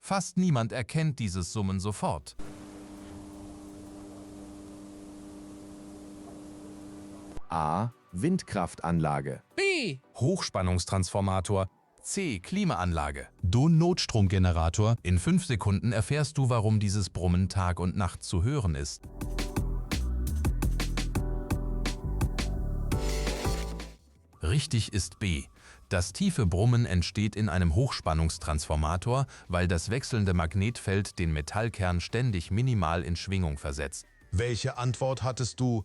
Fast niemand erkennt dieses Summen sofort. A. Windkraftanlage. B. Hochspannungstransformator. C. Klimaanlage. Du Notstromgenerator. In 5 Sekunden erfährst du, warum dieses Brummen Tag und Nacht zu hören ist. Richtig ist B. Das tiefe Brummen entsteht in einem Hochspannungstransformator, weil das wechselnde Magnetfeld den Metallkern ständig minimal in Schwingung versetzt. Welche Antwort hattest du